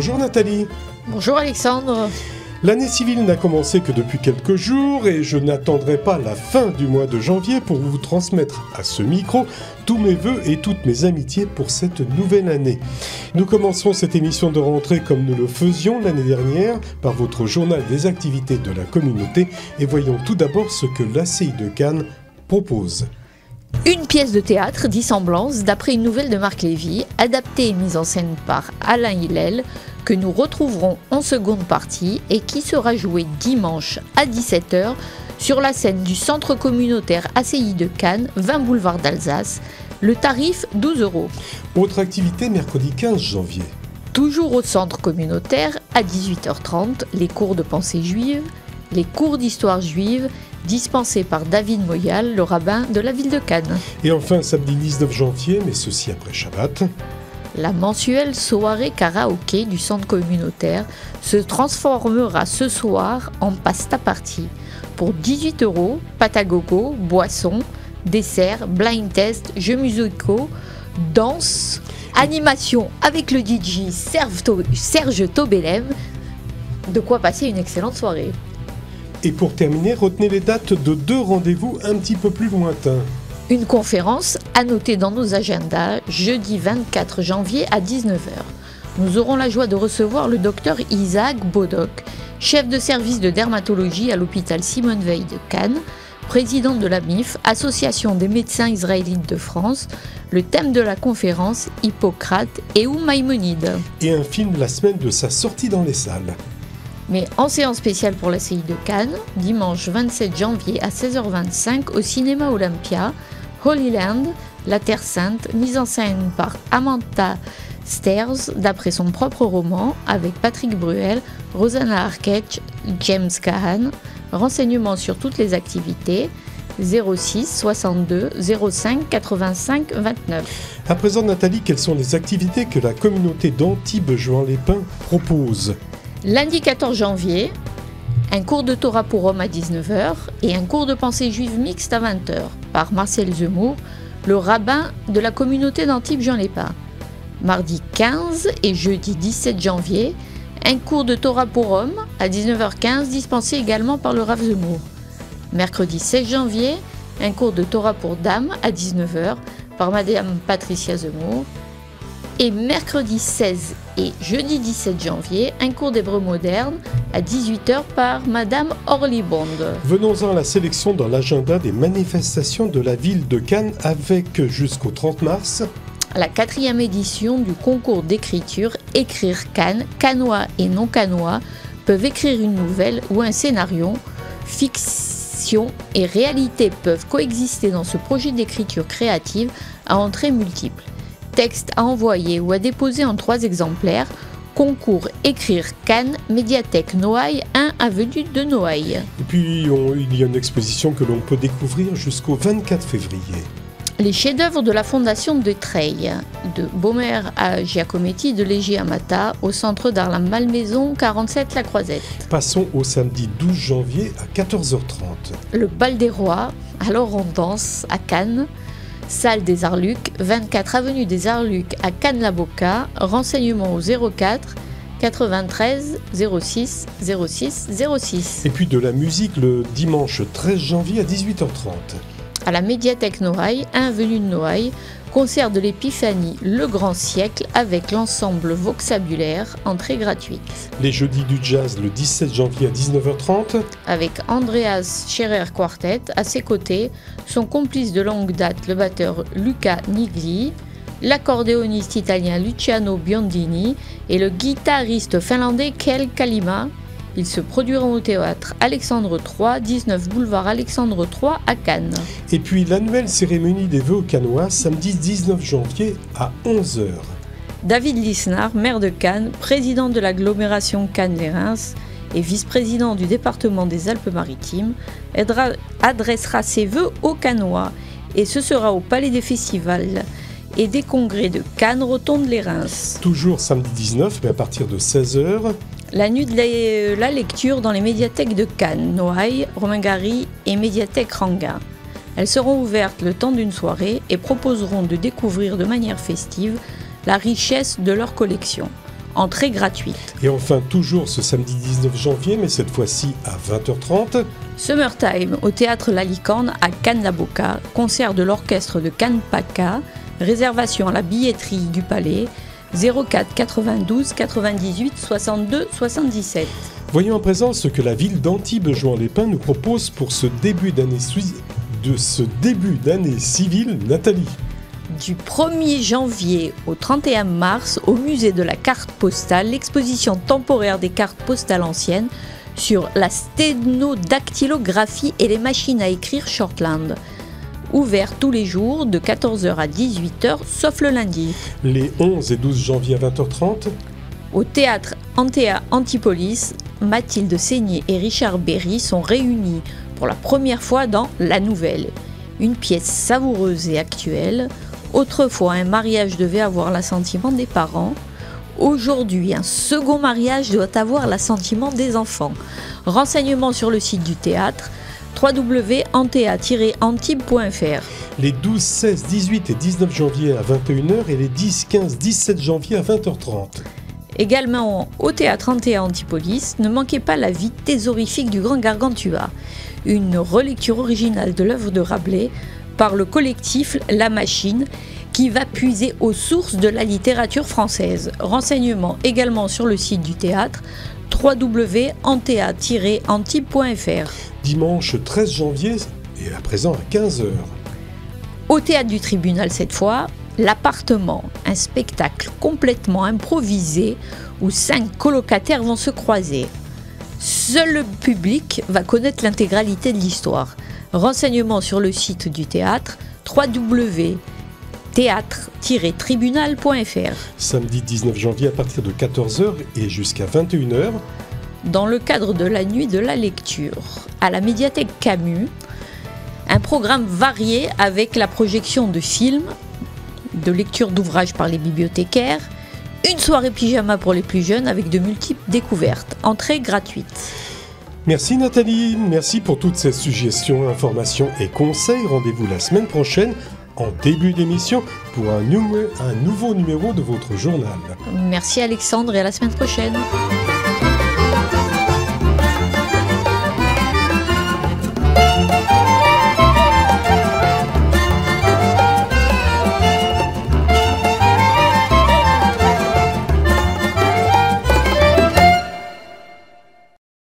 Bonjour Nathalie. Bonjour Alexandre. L'année civile n'a commencé que depuis quelques jours et je n'attendrai pas la fin du mois de janvier pour vous transmettre à ce micro tous mes vœux et toutes mes amitiés pour cette nouvelle année. Nous commencerons cette émission de rentrée comme nous le faisions l'année dernière par votre journal des activités de la communauté et voyons tout d'abord ce que l'ACI de Cannes propose. Une pièce de théâtre, Dissemblance, d'après une nouvelle de Marc Lévy, adaptée et mise en scène par Alain Hillel, que nous retrouverons en seconde partie et qui sera jouée dimanche à 17h sur la scène du centre communautaire ACI de Cannes, 20 boulevard d'Alsace. Le tarif, 12 €. Autre activité, mercredi 15 janvier. Toujours au centre communautaire, à 18h30, les cours de pensée juive, les cours d'histoire juive, dispensés par David Moyal, le rabbin de la ville de Cannes. Et enfin, samedi 19 janvier, mais ceci après Shabbat. La mensuelle soirée karaoké du centre communautaire se transformera ce soir en pasta party. Pour 18 €, pâte à gogo, boissons, desserts, blind test, jeux musicaux, danse, animation avec le DJ Serge Tobelem. De quoi passer une excellente soirée. Et pour terminer, retenez les dates de deux rendez-vous un petit peu plus lointains. Une conférence à noter dans nos agendas, jeudi 24 janvier à 19h. Nous aurons la joie de recevoir le docteur Isaac Bodoc, chef de service de dermatologie à l'hôpital Simone Veil de Cannes, président de la MIF, Association des médecins israélites de France. Le thème de la conférence, Hippocrate et ou Maïmonide. Et un film la semaine de sa sortie dans les salles. Mais en séance spéciale pour la CI de Cannes, dimanche 27 janvier à 16h25 au cinéma Olympia, Holy Land, La Terre Sainte, mise en scène par Amanda Stairs, d'après son propre roman, avec Patrick Bruel, Rosanna Arquette, James Caan. Renseignements sur toutes les activités, 06 62 05 85 29. À présent, Nathalie, quelles sont les activités que la communauté d'Antibes-Juan-les-Pins propose ? Lundi 14 janvier, un cours de Torah pour hommes à 19h et un cours de pensée juive mixte à 20h par Marcel Zemmour, le rabbin de la communauté d'Antibes-Juan-les-Pins. Mardi 15 et jeudi 17 janvier, un cours de Torah pour hommes à 19h15 dispensé également par le Rav Zemmour. Mercredi 16 janvier, un cours de Torah pour dames à 19h par Madame Patricia Zemmour. Et mercredi 16 et jeudi 17 janvier, un cours d'hébreu moderne à 18h par Madame Orly Bond. Venons-en à la sélection dans l'agenda des manifestations de la ville de Cannes avec jusqu'au 30 mars. La 4e édition du concours d'écriture Écrire Cannes, cannois et non cannois peuvent écrire une nouvelle ou un scénario. Fiction et réalité peuvent coexister dans ce projet d'écriture créative à entrées multiples. Texte à envoyer ou à déposer en 3 exemplaires. Concours Écrire Cannes, médiathèque Noailles, 1 avenue de Noailles. Et puis il y a une exposition que l'on peut découvrir jusqu'au 24 février. Les chefs-d'œuvre de la Fondation de Treille, de Baumer à Giacometti, de Léger à Mata, au centre d'Arles-Malmaison, 47 La Croisette. Passons au samedi 12 janvier à 14h30. Le Bal des Rois, alors on danse à Cannes. Salle des Arlucs, 24 avenue des Arlucs à Cannes-la-Boca. Renseignements au 04 93 06 06 06. Et puis de la musique le dimanche 13 janvier à 18h30. À la médiathèque Noailles, 1 avenue de Noailles, concert de l'Épiphanie Le Grand Siècle avec l'ensemble Voxabulaire, entrée gratuite. Les jeudis du jazz le 17 janvier à 19h30. Avec Andreas Scherer Quartet, à ses côtés, son complice de longue date, le batteur Luca Nigli, l'accordéoniste italien Luciano Biondini et le guitariste finlandais Kel Kalima. Ils se produiront au théâtre Alexandre III, 19 boulevard Alexandre III à Cannes. Et puis l'annuelle cérémonie des vœux aux Cannois, samedi 19 janvier à 11h. David Lisnard, maire de Cannes, président de l'agglomération Cannes-les-Reims et vice-président du département des Alpes-Maritimes, adressera ses vœux aux Cannois. Et ce sera au Palais des Festivals et des Congrès de Cannes, Rotonde les Reims. Toujours samedi 19, mais à partir de 16h. La nuit de la lecture dans les médiathèques de Cannes, Noailles, Romain-Gary et médiathèque Ranguin. Elles seront ouvertes le temps d'une soirée et proposeront de découvrir de manière festive la richesse de leur collection. entrée gratuite. Et enfin, toujours ce samedi 19 janvier, mais cette fois-ci à 20h30. Summertime au théâtre La Licorne à Cannes-la-Boca, concert de l'orchestre de Cannes-Paca, réservation à la billetterie du Palais, 04 92 98 62 77. Voyons à présent ce que la ville d'Antibes-Juan-les-Pins nous propose pour ce début d'année civile. Nathalie. Du 1er janvier au 31 mars, au musée de la carte postale, l'exposition temporaire des cartes postales anciennes sur la sténodactylographie et les machines à écrire Shortland. Ouvert tous les jours de 14h à 18h, sauf le lundi. Les 11 et 12 janvier à 20h30. Au théâtre Antea Antipolis, Mathilde Seigné et Richard Berry sont réunis pour la première fois dans La Nouvelle. Une pièce savoureuse et actuelle. Autrefois, un mariage devait avoir l'assentiment des parents. Aujourd'hui, un second mariage doit avoir l'assentiment des enfants. Renseignements sur le site du théâtre www.antea-antibes.fr. Les 12, 16, 18 et 19 janvier à 21h et les 10, 15, 17 janvier à 20h30. Également au théâtre Antea Antipolis, ne manquez pas La vie thésorifique du grand Gargantua, une relecture originale de l'œuvre de Rabelais par le collectif La Machine, qui va puiser aux sources de la littérature française. Renseignements également sur le site du théâtre www.antea-antibes.fr. Dimanche 13 janvier et à présent à 15h. Au théâtre du tribunal cette fois, L'appartement, un spectacle complètement improvisé où 5 colocataires vont se croiser. Seul le public va connaître l'intégralité de l'histoire. Renseignements sur le site du théâtre www.théâtre-tribunal.fr. Samedi 19 janvier à partir de 14h et jusqu'à 21h. Dans le cadre de la nuit de la lecture, à la médiathèque Camus, un programme varié avec la projection de films, de lecture d'ouvrages par les bibliothécaires, une soirée pyjama pour les plus jeunes avec de multiples découvertes, entrée gratuite. Merci Nathalie, merci pour toutes ces suggestions, informations et conseils. Rendez-vous la semaine prochaine en début d'émission pour un nouveau numéro de votre journal. Merci Alexandre et à la semaine prochaine.